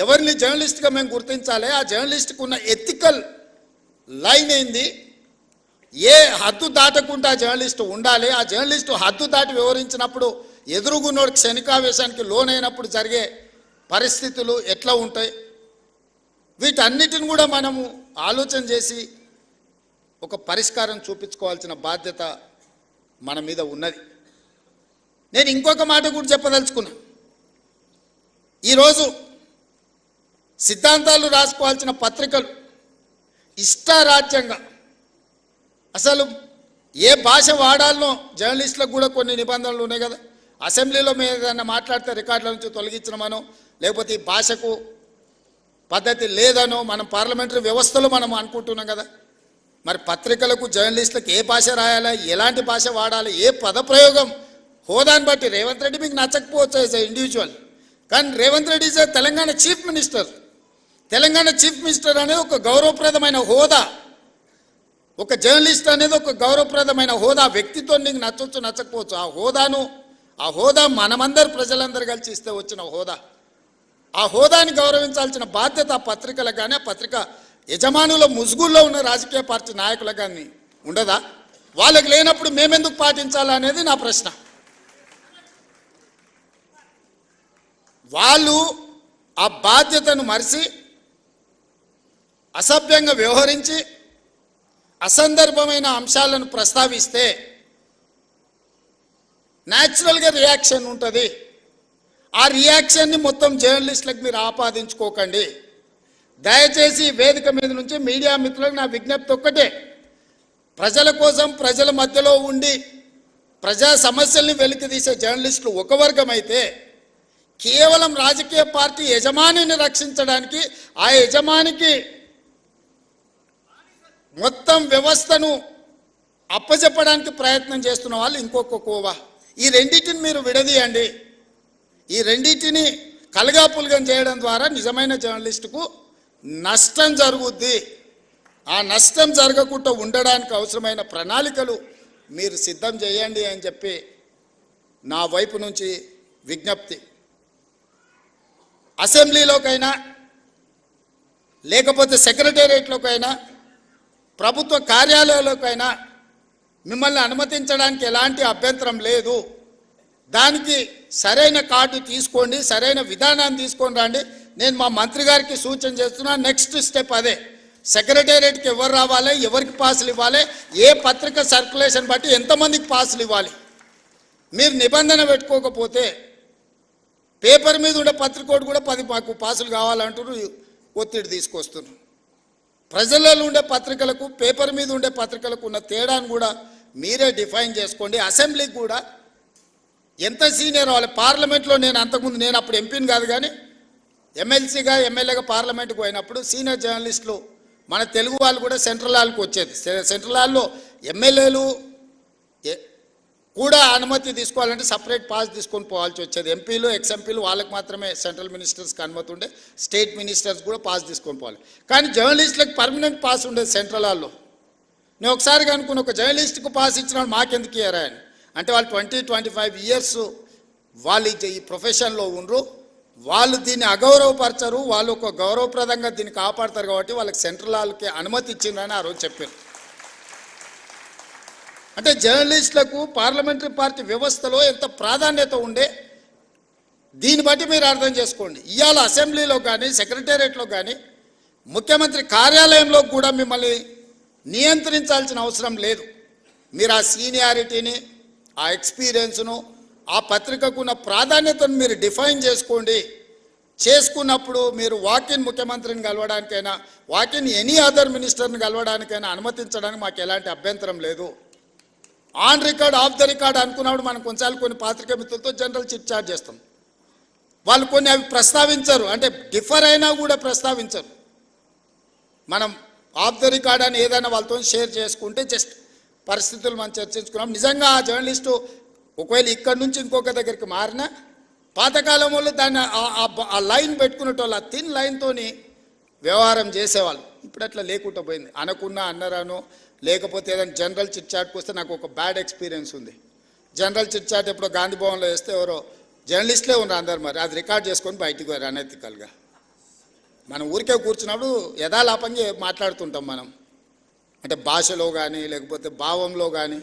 ఎవరిని జర్నలిస్ట్గా మేము గుర్తించాలి, ఆ జర్నలిస్ట్కి ఉన్న ఎథికల్ లైన్ ఏంది, ఏ హద్దు దాటకుండా జర్నలిస్టు ఉండాలి, ఆ జర్నలిస్టు హద్దు దాటి వివరించినప్పుడు ఎదురుగున్నోడు క్షణికావేశానికి లోనైనప్పుడు జరిగే పరిస్థితులు ఎట్లా ఉంటాయి, వీటన్నిటిని కూడా మనము ఆలోచన చేసి ఒక పరిష్కారం చూపించుకోవాల్సిన బాధ్యత మన మీద ఉన్నది. నేను ఇంకొక మాట కూడా చెప్పదలుచుకున్నా. ఈరోజు సిద్ధాంతాలు రాసుకోవాల్సిన పత్రికలు ఇష్టారాజ్యంగా, అసలు ఏ భాష వాడాలనో జర్నలిస్టులకు కూడా కొన్ని నిబంధనలు ఉన్నాయి కదా. అసెంబ్లీలో మేము ఏదైనా మాట్లాడితే రికార్డుల నుంచి తొలగించడమనో, లేకపోతే ఈ భాషకు పద్ధతి లేదనో మనం పార్లమెంటరీ వ్యవస్థలో మనం అనుకుంటున్నాం కదా. మరి పత్రికలకు జర్నలిస్టులకు ఏ భాష రాయాలి, ఎలాంటి భాష వాడాలి, ఏ పదప్రయోగం, హోదాని బట్టి రేవంత్ రెడ్డి మీకు నచ్చకపోవచ్చు యాజ్ ఎ ఇండివిజువల్, కానీ Revanth Reddy is Telangana chief minister. Telangana chief minister అనేది ఒక గౌరవప్రదమైన హోదా, ఒక జర్నలిస్ట్ అనేది ఒక గౌరవప్రదమైన హోదా. వ్యక్తితో నీకు నచ్చవచ్చు నచ్చకపోవచ్చు, ఆ హోదా మనమందరు ప్రజలందరూ కలిసి ఇస్తే వచ్చిన హోదా. ఆ హోదాని గౌరవించాల్సిన బాధ్యత ఆ పత్రికలకు కానీ, ఆ పత్రిక యజమానుల ముసుగుల్లో ఉన్న రాజకీయ పార్టీ నాయకులకు కానీ ఉండదా? వాళ్ళకి లేనప్పుడు మేమెందుకు పాటించాలనేది నా ప్రశ్న. వాళ్ళు ఆ బాధ్యతను మరిచి అసభ్యంగా వ్యవహరించి అసందర్భమైన అంశాలను ప్రస్తావిస్తే న్యాచురల్గా రియాక్షన్ ఉంటుంది. ఆ రియాక్షన్ని మొత్తం జర్నలిస్టులకు మీరు ఆపాదించుకోకండి. దయచేసి వేదిక మీద నుంచి మీడియా మిత్రులకు నా విజ్ఞప్తి ఒక్కటే, ప్రజల కోసం ప్రజల మధ్యలో ఉండి ప్రజా సమస్యల్ని వెలికితీసే జర్నలిస్టులు ఒక వర్గం అయితే, కేవలం రాజకీయ పార్టీ యజమానిని రక్షించడానికి, ఆ యజమానికి మొత్తం వ్యవస్థను అప్పచెప్పడానికి ప్రయత్నం చేస్తున్న వాళ్ళు ఇంకొక కోవా. ఈ రెండింటిని మీరు విడదీయండి. ఈ రెండింటిని కలగాపులగం చేయడం ద్వారా నిజమైన జర్నలిస్టుకు నష్టం జరుగుద్ది. ఆ నష్టం జరగకుండా ఉండడానికి అవసరమైన ప్రణాళికలు మీరు సిద్ధం చేయండి అని చెప్పి నా వైపు నుంచి విజ్ఞప్తి. అసెంబ్లీలోకైనా లేకపోతే సెక్రటేరియట్లోకైనా ప్రభుత్వ కార్యాలయాల్లోకైనా మిమ్మల్ని అనుమతించడానికి ఎలాంటి అభ్యంతరం లేదు. దానికి సరైన కార్డు తీసుకోండి, సరైన విధానాన్ని తీసుకొని రండి. నేను మా మంత్రి గారికి సూచన చేస్తున్నా. నెక్స్ట్ స్టెప్ అదే. సెక్రటేరియట్కి ఎవరు రావాలి, ఎవరికి పాసులు ఇవ్వాలి, ఏ పత్రిక సర్క్యులేషన్ బట్టి ఎంతమందికి పాసులు ఇవ్వాలి. మీరు నిబంధన పెట్టుకోకపోతే పేపర్ మీద ఉండే పత్రికోడు కూడా 10 మాకు పాసులు కావాలంటున్నారు, ఒత్తిడి తీసుకొస్తున్నారు. ప్రజలలో ఉండే పత్రికలకు పేపర్ మీద ఉండే పత్రికలకు ఉన్న తేడాను కూడా మీరే డిఫైన్ చేసుకోండి. అసెంబ్లీకి కూడా ఎంత సీనియర్ వాళ్ళు. పార్లమెంట్లో నేను అప్పుడు ఎంపీని కాదు, కానీ ఎమ్మెల్సీగా ఎమ్మెల్యేగా పార్లమెంట్కి పోయినప్పుడు సీనియర్ జర్నలిస్టులు మన తెలుగు వాళ్ళు కూడా సెంట్రల్ హాల్కి వచ్చేది. సెంట్రల్ హాల్లో ఎమ్మెల్యేలు కూడా అనుమతి తీసుకోవాలంటే సపరేట్ పాస్ తీసుకొని పోవాల్సి వచ్చేది. ఎంపీలు ఎక్స్ఎంపీలు వాళ్ళకి మాత్రమే సెంట్రల్ మినిస్టర్స్కి అనుమతి ఉండే, స్టేట్ మినిస్టర్స్ కూడా పాస్ తీసుకొని పోవాలి. కానీ జర్నలిస్టులకు పర్మనెంట్ పాస్ ఉండేది సెంట్రల్ హాల్లో. నేను ఒకసారి అనుకున్న, ఒక జర్నలిస్ట్కు పాస్ ఇచ్చిన వాళ్ళు మాకెందుకు ఇయ్యారా అని. అంటే వాళ్ళు 20-25 ఇయర్స్ వాళ్ళు ఈ ప్రొఫెషన్లో ఉండరు, వాళ్ళు దీన్ని అగౌరవపరచరు, వాళ్ళు ఒక గౌరవప్రదంగా దీన్ని కాపాడతారు కాబట్టి వాళ్ళకి సెంట్రల్ హాల్కి అనుమతి ఇచ్చిందని ఆ రోజు చెప్పారు. అంటే జర్నలిస్టులకు పార్లమెంటరీ పార్టీ వ్యవస్థలో ఎంత ప్రాధాన్యత ఉండే దీన్ని బట్టి మీరు అర్థం చేసుకోండి. ఇవాళ అసెంబ్లీలో కానీ సెక్రటేరియట్లో కానీ ముఖ్యమంత్రి కార్యాలయంలో కూడా మిమ్మల్ని నియంత్రించాల్సిన అవసరం లేదు. మీరు ఆ సీనియారిటీని, ఆ ఎక్స్పీరియన్స్ను, ఆ పత్రికకున్న ప్రాధాన్యతను మీరు డిఫైన్ చేసుకోండి. చేసుకున్నప్పుడు మీరు వాకిన్ ముఖ్యమంత్రిని కలవడానికైనా, వాకిన్ ఎనీ అదర్ మినిస్టర్ని కలవడానికైనా అనుమతించడానికి మాకు ఎలాంటి అభ్యంతరం లేదు. On record of the record అనుకున్నప్పుడు మనం కొన్నిసార్లు కొన్ని పాత్రికా మిత్రులతో జనరల్ చిట్ చాట్ చేస్తాం. వాళ్ళు కొన్ని అవి ప్రస్తావించరు, అంటే డిఫర్ అయినా కూడా ప్రస్తావించరు. మనం ఆఫ్ ద రికార్డ్ అని ఏదైనా వాళ్ళతో షేర్ చేసుకుంటే జస్ట్ పరిస్థితులు మనం చర్చించుకున్నాం. నిజంగా ఆ జర్నలిస్టు ఒకవేళ ఇక్కడి నుంచి ఇంకొక దగ్గరికి మారినా పాతకాలం వాళ్ళు దాన్ని ఆ లైన్ పెట్టుకునేటోళ్ళు, ఆ థిన్ లైన్తో వ్యవహారం చేసేవాళ్ళు. ఇప్పుడు అట్లా లేకుండా పోయింది. అనకున్నా అన్నరాను, లేకపోతే ఏదైనా జనరల్ చిట్ చాట్కి వస్తే నాకు ఒక బ్యాడ్ ఎక్స్పీరియన్స్ ఉంది. జనరల్ చిట్ చాట్ ఎప్పుడో గాంధీ భవన్లో వేస్తే ఎవరో జర్నలిస్టులే ఉన్నారు అందరు, మరి అది రికార్డ్ చేసుకొని బయటికి పోయారు అనెథికల్గా. మనం ఊరికే కూర్చున్నప్పుడు యథాలాపంగా మాట్లాడుతుంటాం మనం, అంటే భాషలో కానీ లేకపోతే భావంలో కానీ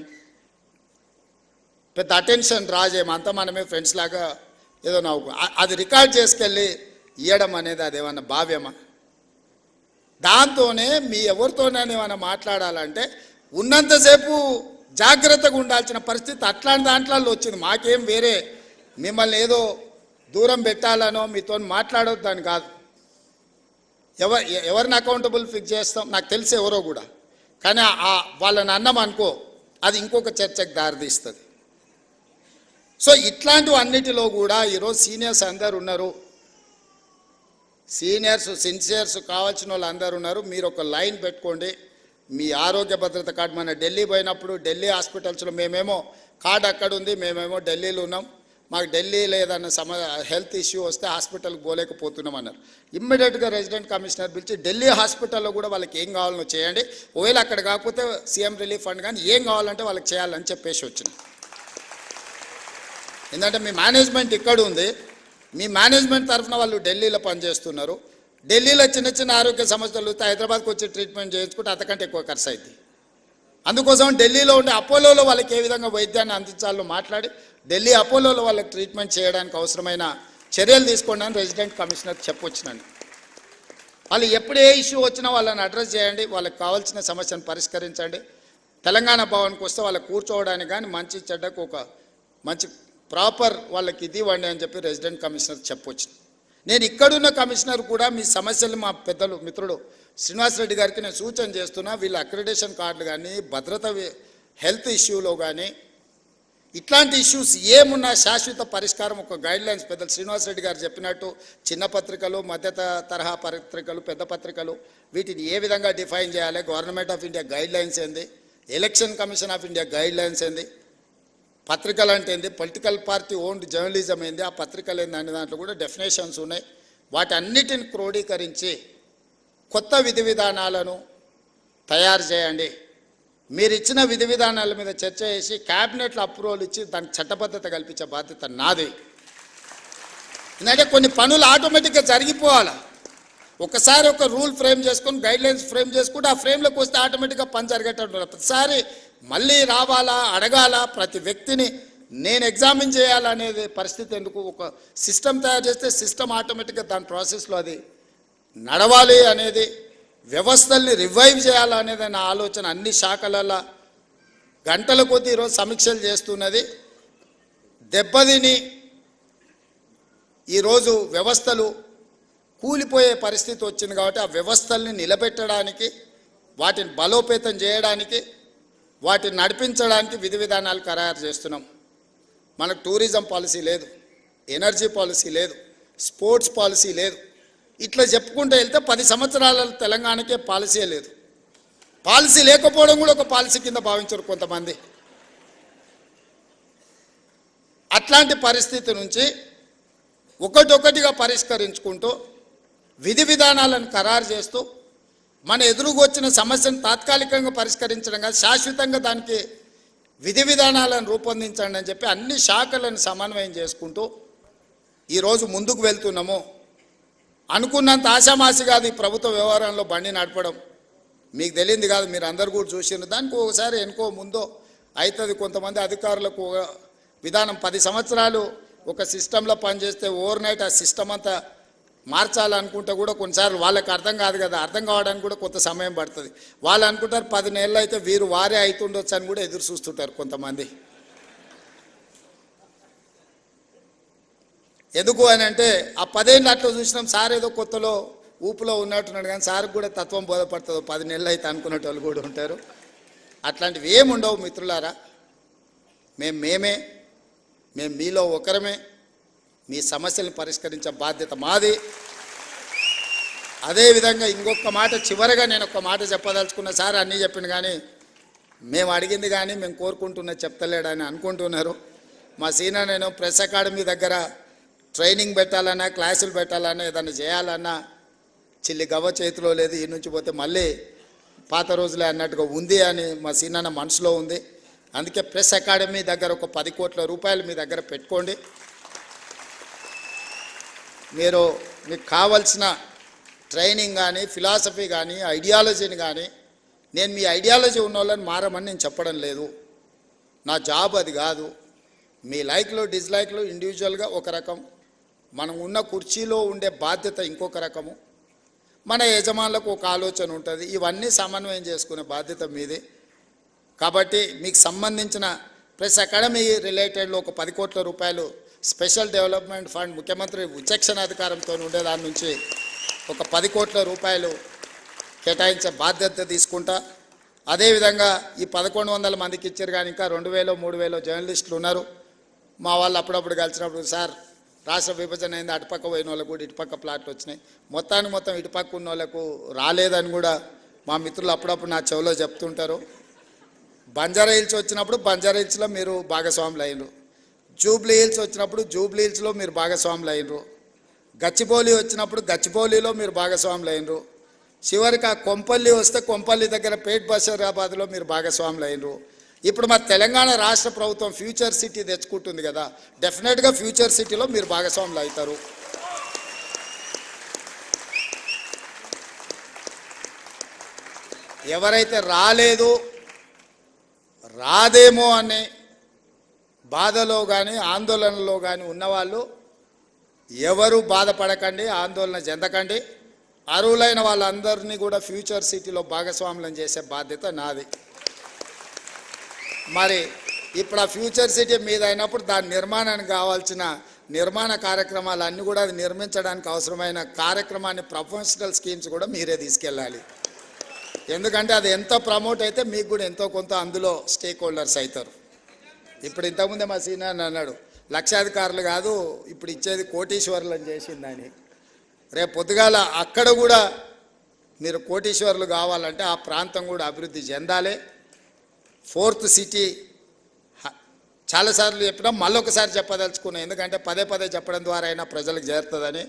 పెద్ద అటెన్షన్ డ్రా చేయము, అంతా మనమే ఫ్రెండ్స్ లాగా ఏదో నవ్వుకు. అది రికార్డ్ చేసుకెళ్ళి ఇవ్వడం అనేది అదేమన్నా భావ్యమా? దాంతోనే మీ ఎవరితోనైనా ఏమైనా మాట్లాడాలంటే ఉన్నంతసేపు జాగ్రత్తగా ఉండాల్సిన పరిస్థితి అట్లాంటి దాంట్లో వచ్చింది. మాకేం వేరే మిమ్మల్ని ఏదో దూరం పెట్టాలనో మీతో మాట్లాడొద్దని కాదు. ఎవరిని అకౌంటబుల్ ఫిక్స్ చేస్తాం నాకు తెలిసి ఎవరో కూడా, కానీ వాళ్ళని అన్నం అనుకో అది ఇంకొక చర్చకు దారితీస్తుంది. సో ఇట్లాంటివి అన్నిటిలో కూడా ఈరోజు సీనియర్స్ అందరు ఉన్నారు, సీనియర్స్ సిన్సియర్స్ కావాల్సిన వాళ్ళు అందరు ఉన్నారు. మీరు ఒక లైన్ పెట్టుకోండి. మీ ఆరోగ్య భద్రత కార్డు, మన ఢిల్లీ పోయినప్పుడు ఢిల్లీ హాస్పిటల్స్లో మేమేమో కార్డు అక్కడ ఉంది, మేమేమో ఢిల్లీలో ఉన్నాం, మాకు ఢిల్లీలో ఏదన్నా హెల్త్ ఇష్యూ వస్తే హాస్పిటల్కి పోలేకపోతున్నాం అన్నారు. ఇమ్మీడియట్గా రెసిడెంట్ కమిషనర్ పిలిచి ఢిల్లీ హాస్పిటల్లో కూడా వాళ్ళకి ఏం కావాలనో చేయండి, ఒకవేళ అక్కడ కాకపోతే సీఎం రిలీఫ్ ఫండ్ కానీ ఏం కావాలంటే వాళ్ళకి చేయాలని చెప్పేసి వచ్చింది. ఎందుకంటే మీ మేనేజ్మెంట్ ఇక్కడ ఉంది, మీ మేనేజ్మెంట్ తరఫున వాళ్ళు ఢిల్లీలో పనిచేస్తున్నారు. ఢిల్లీలో చిన్న చిన్న ఆరోగ్య సమస్యలు వస్తే హైదరాబాద్కి వచ్చి ట్రీట్మెంట్ చేయించుకుంటే అంతకంటే ఎక్కువ ఖర్చు అవుతుంది. అందుకోసం ఢిల్లీలో ఉండే అపోలోలో వాళ్ళకి ఏ విధంగా వైద్యాన్ని అందించాలో మాట్లాడి ఢిల్లీ అపోలోలో వాళ్ళకి ట్రీట్మెంట్ చేయడానికి అవసరమైన చర్యలు తీసుకోండి అని రెసిడెంట్ కమిషనర్ చెప్పొచ్చినండి. వాళ్ళు ఎప్పుడు ఏ ఇష్యూ వచ్చినా వాళ్ళని అడ్రస్ చేయండి, వాళ్ళకి కావాల్సిన సమస్యను పరిష్కరించండి. తెలంగాణ భవన్కి వస్తే వాళ్ళకి కూర్చోవడానికి కానీ మంచి చెడ్డకు ఒక మంచి ప్రాపర్ వాళ్ళకి ఇది ఇవ్వండి అని చెప్పి రెసిడెంట్ కమిషనర్ చెప్పొచ్చు. నేను ఇక్కడున్న కమిషనర్ కూడా మీ సమస్యలు మా పెద్దలు మిత్రుడు శ్రీనివాసరెడ్డి గారికి నేను సూచన చేస్తున్నా. వీళ్ళ అక్రిడేషన్ కార్డులు కానీ భద్రత హెల్త్ ఇష్యూలో కానీ ఇట్లాంటి ఇష్యూస్ ఏమున్నా శాశ్వత పరిష్కారం ఒక గైడ్లైన్స్ పెద్దలు శ్రీనివాసరెడ్డి గారు చెప్పినట్టు చిన్న పత్రికలు, మధ్య తరహా పత్రికలు, పెద్ద పత్రికలు వీటిని ఏ విధంగా డిఫైన్ చేయాలి, గవర్నమెంట్ ఆఫ్ ఇండియా గైడ్లైన్స్ ఏంది, election commission of India guidelines ఏంది, పత్రికలు అంటే ఏంది, పొలిటికల్ పార్టీ ఓన్డ్ జర్నలిజం ఏంది, ఆ పత్రికలు ఏంది అనే దాంట్లో కూడా డెఫినేషన్స్ ఉన్నాయి. వాటి అన్నిటిని క్రోడీకరించి కొత్త విధి విధానాలను తయారు చేయండి. మీరు ఇచ్చిన విధి విధానాల మీద చర్చ చేసి క్యాబినెట్లో అప్రూవల్ ఇచ్చి దానికి చట్టబద్ధత కల్పించే బాధ్యత నాది. ఎందుకంటే కొన్ని పనులు ఆటోమేటిక్గా జరిగిపోవాలి. ఒకసారి ఒక రూల్ ఫ్రేమ్ చేసుకొని గైడ్లైన్స్ ఫ్రేమ్ చేసుకుంటే ఆ ఫ్రేమ్లోకి వస్తే ఆటోమేటిక్గా పని జరిగేటట్టు. ప్రతిసారి మళ్ళీ రావాలా, అడగాల, ప్రతి వ్యక్తిని నేను ఎగ్జామిన్ చేయాలనేది పరిస్థితి ఎందుకు? ఒక సిస్టమ్ తయారు చేస్తే సిస్టమ్ ఆటోమేటిక్గా దాని ప్రాసెస్లో అది నడవాలి అనేది, వ్యవస్థల్ని రివైవ్ చేయాలనేది నా ఆలోచన. అన్ని శాఖలలో గంటల కొద్దీ ఈరోజు సమీక్షలు చేస్తున్నది. దెబ్బతిని ఈరోజు వ్యవస్థలు కూలిపోయే పరిస్థితి వచ్చింది కాబట్టి ఆ వ్యవస్థల్ని నిలబెట్టడానికి, వాటిని బలోపేతం చేయడానికి, వాటిని నడిపించడానికి విధి విధానాలు ఖరారు చేస్తున్నాం. మనకు టూరిజం పాలసీ లేదు, ఎనర్జీ పాలసీ లేదు, స్పోర్ట్స్ పాలసీ లేదు. ఇట్లా చెప్పుకుంటూ వెళ్తే 10 సంవత్సరాల తెలంగాణకే పాలసీయే లేదు. పాలసీ లేకపోవడం కూడా ఒక పాలసీ కింద భావించరు కొంతమంది. అట్లాంటి పరిస్థితి నుంచి ఒకటొకటిగా పరిష్కరించుకుంటూ విధి విధానాలను ఖరారు చేస్తూ మన ఎదురుగా వచ్చిన సమస్యను తాత్కాలికంగా పరిష్కరించడం కాదు, శాశ్వతంగా దానికి విధి విధానాలను రూపొందించండి అని చెప్పి అన్ని శాఖలను సమన్వయం చేసుకుంటూ ఈరోజు ముందుకు వెళ్తున్నాము. అనుకున్నంత ఆశామాసి కాదు ఈ ప్రభుత్వ వ్యవహారంలో బండి నడపడం. మీకు తెలియంది కాదు, మీరు అందరు కూడా చూసినారు. దానికి ఒకసారి ఎనుకో ముందో అవుతుంది. కొంతమంది అధికారులకు విధానం 10 సంవత్సరాలు ఒక సిస్టంలో పనిచేస్తే ఓవర్ నైట్ ఆ సిస్టమ్ అంతా మార్చాలనుకుంటే కూడా కొన్నిసార్లు వాళ్ళకి అర్థం కాదు కదా, అర్థం కావడానికి కూడా కొంత సమయం పడుతుంది. వాళ్ళు అనుకుంటారు 10 నెలలు అయితే వీరు వారే అవుతుండొచ్చు అని కూడా ఎదురు చూస్తుంటారు కొంతమంది. ఎందుకు అని అంటే ఆ 10 ఏళ్ళు అట్లా చూసినాం, సార్ ఏదో కొత్తలో ఊపులో ఉన్నట్టున్నాడు కానీ సార్కి కూడా తత్వం బోధపడుతుంది, 10 నెలలు అయితే అనుకునే వాళ్ళు కూడా ఉంటారు. అట్లాంటివి ఏముండవు మిత్రులారా. మేము మీలో ఒకరమే. మీ సమస్యలను పరిష్కరించే బాధ్యత మాది. అదేవిధంగా ఇంకొక మాట చివరిగా నేను ఒక మాట చెప్పదలుచుకున్న, సార్ అన్నీ చెప్పింది కానీ మేము అడిగింది కానీ మేము కోరుకుంటున్నది చెప్తలేడని అనుకుంటున్నారు. మా సీనియర్ నేను ప్రెస్ అకాడమీ దగ్గర ట్రైనింగ్ పెట్టాలన్నా, క్లాసులు పెట్టాలన్నా, ఏదైనా చేయాలన్నా చిల్లి గవ్వ చేతిలో లేదు. ఈ నుంచి పోతే మళ్ళీ పాత రోజులే అన్నట్టుగా ఉంది అని మా సీనియర్ మనసులో ఉంది. అందుకే ప్రెస్ అకాడమీ దగ్గర ఒక 10 కోట్ల రూపాయలు మీ దగ్గర పెట్టుకోండి. మీకు కావలసిన ట్రైనింగ్ కానీ ఫిలాసఫీ కానీ ఐడియాలజీని కానీ, నేను మీ ఐడియాలజీ ఉన్న వాళ్ళని మారమని నేను చెప్పడం లేదు. నా జాబ్ అది కాదు. మీ లైక్లు డిస్లైక్లు ఇండివిజువల్గా ఒక రకం, మనం ఉన్న కుర్చీలో ఉండే బాధ్యత ఇంకొక రకము, మన యజమానులకు ఒక ఆలోచన ఉంటుంది. ఇవన్నీ సమన్వయం చేసుకునే బాధ్యత మీదే. కాబట్టి మీకు సంబంధించిన ప్రెస్ అకాడమీ రిలేటెడ్లో ఒక 10 కోట్ల రూపాయలు స్పెషల్ డెవలప్మెంట్ ఫండ్ ముఖ్యమంత్రి విచక్షణ అధికారంతో ఉండే దాని నుంచి ఒక 10 కోట్ల రూపాయలు కేటాయించే బాధ్యత తీసుకుంటా. అదేవిధంగా ఈ 1100 మందికి ఇచ్చారు, కానీ ఇంకా 2000 3000 జర్నలిస్టులు ఉన్నారు. మా వాళ్ళు అప్పుడప్పుడు కలిసినప్పుడు, సార్ రాష్ట్ర విభజన అయింది, అటుపక్క పోయిన వాళ్ళకు కూడా ఇటుపక్క ప్లాట్లు వచ్చినాయి, మొత్తం ఇటుపక్క ఉన్న వాళ్ళకు రాలేదని కూడా మా మిత్రులు అప్పుడప్పుడు నా చెవిలో చెప్తుంటారు. బంజారా హిల్స్ వచ్చినప్పుడు బంజారా హిల్స్లో మీరు భాగస్వాములు అయినరు, జూబ్లీ హిల్స్ వచ్చినప్పుడు జూబ్లీ హిల్స్లో మీరు భాగస్వాములు అయినరు, గచ్చిబౌలి వచ్చినప్పుడు గచ్చిబౌలిలో మీరు భాగస్వాములు అయినరు, చివరికి ఆ కొంపల్లి వస్తే కొంపల్లి దగ్గర పేట్ బషీరాబాద్లో మీరు భాగస్వాములు అయినరు. ఇప్పుడు మా తెలంగాణ రాష్ట్ర ప్రభుత్వం ఫ్యూచర్ సిటీ తెచ్చుకుంటుంది కదా, డెఫినెట్గా ఫ్యూచర్ సిటీలో మీరు భాగస్వాములు అవుతారు. ఎవరైతే రాదేమో అనే బాధలో కానీ ఆందోళనలో కానీ ఉన్నవాళ్ళు ఎవరు బాధపడకండి, ఆందోళన చెందకండి. అర్హులైన వాళ్ళందరినీ కూడా ఫ్యూచర్ సిటీలో భాగస్వాములను చేసే బాధ్యత నాది. మరి ఇప్పుడు ఆ ఫ్యూచర్ సిటీ మీద అయినప్పుడు దాని నిర్మాణానికి కావాల్సిన నిర్మాణ కార్యక్రమాలు అన్నీ కూడా అది నిర్మించడానికి అవసరమైన కార్యక్రమాన్ని ప్రొఫెషనల్ స్కీమ్స్ కూడా మీరే తీసుకెళ్ళాలి. ఎందుకంటే అది ఎంత ప్రమోట్ అయితే మీకు కూడా ఎంతో కొంత అందులో స్టేక్ హోల్డర్స్ అవుతారు. ఇప్పుడు ఇంతకుముందే మా సీనియర్ అన్నాడు, లక్షాధికారులు కాదు ఇప్పుడు ఇచ్చేది కోటీశ్వరులను చేసిందని. రేపు పొద్దుగాల అక్కడ కూడా మీరు కోటీశ్వరులు కావాలంటే ఆ ప్రాంతం కూడా అభివృద్ధి చెందాలి. 4th సిటీ చాలాసార్లు చెప్పినా మళ్ళొకసారి చెప్పదలుచుకున్నాం, ఎందుకంటే పదే చెప్పడం ద్వారా అయినా ప్రజలకు చేరుతుందని.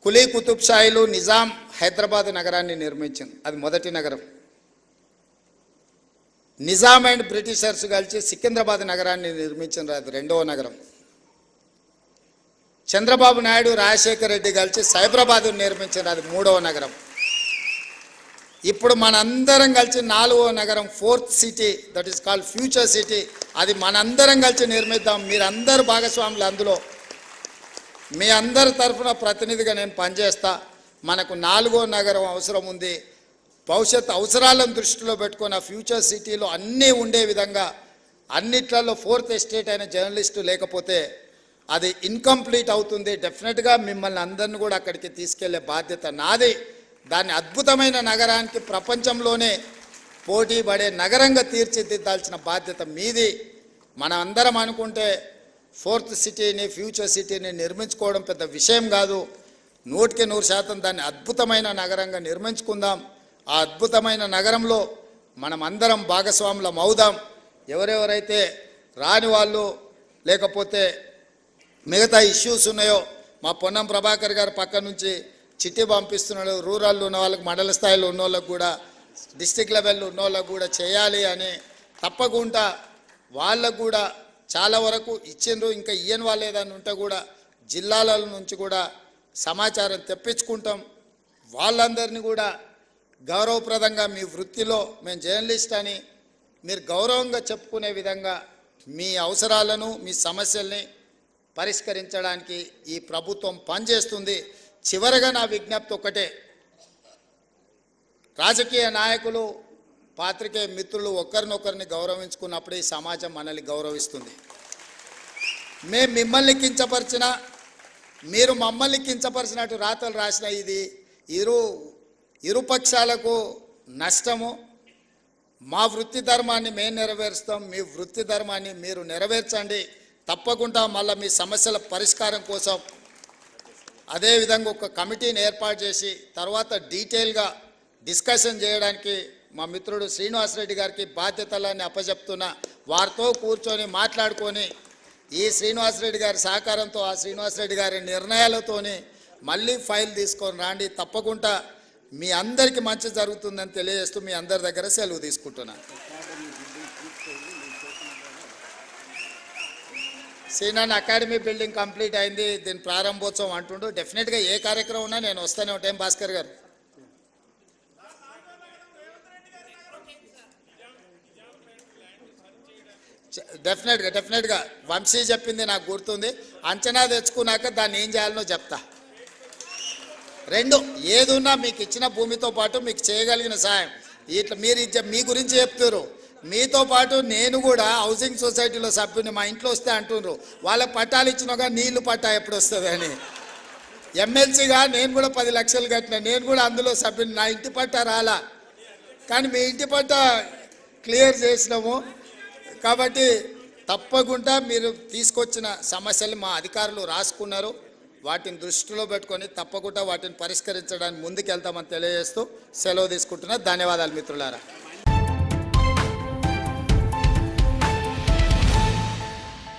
కులీ కుతుబ్ షాయిలు నిజాం హైదరాబాద్ నగరాన్ని నిర్మించింది, అది మొదటి నగరం. నిజాం అండ్ బ్రిటిషర్స్ కలిసి సికింద్రాబాద్ నగరాన్ని నిర్మించింది, అది 2వ నగరం. చంద్రబాబు నాయుడు రాజశేఖర రెడ్డి కలిసి సైబరాబాద్ నిర్మించింది, అది 3వ నగరం. ఇప్పుడు మనందరం కలిసి 4వ నగరం 4th city, that is called future city, అది మనందరం కలిసి నిర్మిద్దాం. మీరందరూ భాగస్వాములు అందులో. మీ అందరి తరఫున ప్రతినిధిగా నేను పనిచేస్తా. మనకు 4వ నగరం అవసరం ఉంది. భవిష్యత్ అవసరాలను దృష్టిలో పెట్టుకుని ఆ ఫ్యూచర్ సిటీలో అన్నీ ఉండే విధంగా, అన్నిట్లలో 4th ఎస్టేట్ అయిన జర్నలిస్టు లేకపోతే అది ఇన్కంప్లీట్ అవుతుంది. డెఫినెట్గా మిమ్మల్ని అందరిని కూడా అక్కడికి తీసుకెళ్లే బాధ్యత నాది. దాన్ని అద్భుతమైన నగరానికి ప్రపంచంలోనే పోటీ పడే నగరంగా తీర్చిదిద్దాల్సిన బాధ్యత మీది. మనం అందరం అనుకుంటే 4th సిటీని ఫ్యూచర్ సిటీని నిర్మించుకోవడం పెద్ద విషయం కాదు. 100% దాన్ని అద్భుతమైన నగరంగా నిర్మించుకుందాం. ఆ అద్భుతమైన నగరంలో మనం అందరం భాగస్వాములం అవుదాం. ఎవరెవరైతే రాని వాళ్ళు లేకపోతే మిగతా ఇష్యూస్ ఉన్నాయో, మా పొన్నం ప్రభాకర్ గారు పక్క నుంచి చిట్టి పంపిస్తున్నాడు. రూరల్లో ఉన్న వాళ్ళకి, మండల స్థాయిలో ఉన్న వాళ్ళకు కూడా, డిస్టిక్ లెవెల్లో ఉన్న వాళ్ళకు కూడా చేయాలి అని తప్పకుండా వాళ్ళకు కూడా చాలా వరకు ఇచ్చిండ్రు. ఇంకా ఇయ్యని వాళ్ళు ఏదైనా ఉంటే కూడా జిల్లాల నుంచి కూడా సమాచారం తెప్పించుకుంటాం. వాళ్ళందరినీ కూడా గౌరవప్రదంగా మీ వృత్తిలో మేము జర్నలిస్ట్ అని మీరు గౌరవంగా చెప్పుకునే విధంగా మీ అవసరాలను మీ సమస్యల్ని పరిష్కరించడానికి ఈ ప్రభుత్వం పనిచేస్తుంది. చివరగా నా విజ్ఞప్తి ఒక్కటే, రాజకీయ నాయకులు పాత్రికేయ మిత్రులు ఒకరినొకరిని గౌరవించుకున్నప్పుడు ఈ సమాజం మనల్ని గౌరవిస్తుంది. మేము మిమ్మల్ని కించపరిచినా మీరు మమ్మల్ని కించపరిచినట్టు రాతలు రాసిన ఇది ఇరుపక్షాలకు నష్టము. మా వృత్తి ధర్మాన్ని మేము నెరవేరుస్తాం, మీ వృత్తి ధర్మాన్ని మీరు నెరవేర్చండి. తప్పకుండా మళ్ళీ మీ సమస్యల పరిష్కారం కోసం అదేవిధంగా ఒక కమిటీని ఏర్పాటు చేసి తర్వాత డీటెయిల్గా డిస్కషన్ చేయడానికి మా మిత్రుడు శ్రీనివాసరెడ్డి గారికి బాధ్యతలన్నీ అప్పచెప్తున్నా. వారితో కూర్చొని మాట్లాడుకొని ఈ శ్రీనివాసరెడ్డి గారి సహకారంతో, ఆ శ్రీనివాసరెడ్డి గారి నిర్ణయాలతోని మళ్ళీ ఫైల్ తీసుకొని రాండి. తప్పకుండా మీ అందరికీ మంచి జరుగుతుందని తెలియజేస్తూ మీ అందరి దగ్గర సెలవు తీసుకుంటున్నాను. సీనాన్ అకాడమీ బిల్డింగ్ కంప్లీట్ అయింది, దీని ప్రారంభోత్సవం అంటుండు. డెఫినెట్గా ఏ కార్యక్రమం ఉన్నా నేను వస్తూనే ఉంటాను భాస్కర్ గారు. డెఫినెట్గా వంశీ చెప్పింది నాకు గుర్తుంది. అంచనా తెచ్చుకున్నాక దాన్ని ఏం చేయాలనో చెప్తా. రెండు ఏదున్నా మీకు ఇచ్చిన భూమితో పాటు మీకు చేయగలిగిన సాయం ఇట్లా మీరు మీ గురించి చెప్తారు. మీతో పాటు నేను కూడా హౌసింగ్ సొసైటీలో సభ్యుని, మా ఇంట్లో వస్తే అంటున్నారు వాళ్ళకి పట్టాలు ఇచ్చినాక నీళ్లు పట్టా ఎప్పుడు వస్తుంది అని. ఎమ్మెల్సీగా నేను కూడా 10 లక్షలు కట్టిన, నేను కూడా అందులో సభ్యుని. నా ఇంటి పట్టా రాలా, కానీ మీ ఇంటి పట్టా క్లియర్ చేసినాము. కాబట్టి తప్పకుండా మీరు తీసుకొచ్చిన సమస్యలు మా అధికారులు రాసుకున్నారు. వాటిని దృష్టిలో పెట్టుకొని తప్పకుండా వాటిని పరిష్కరించడానికి ముందుకెళ్తామని తెలియజేస్తూ సెలవు తీసుకుంటున్నా. ధన్యవాదాలు మిత్రులారా.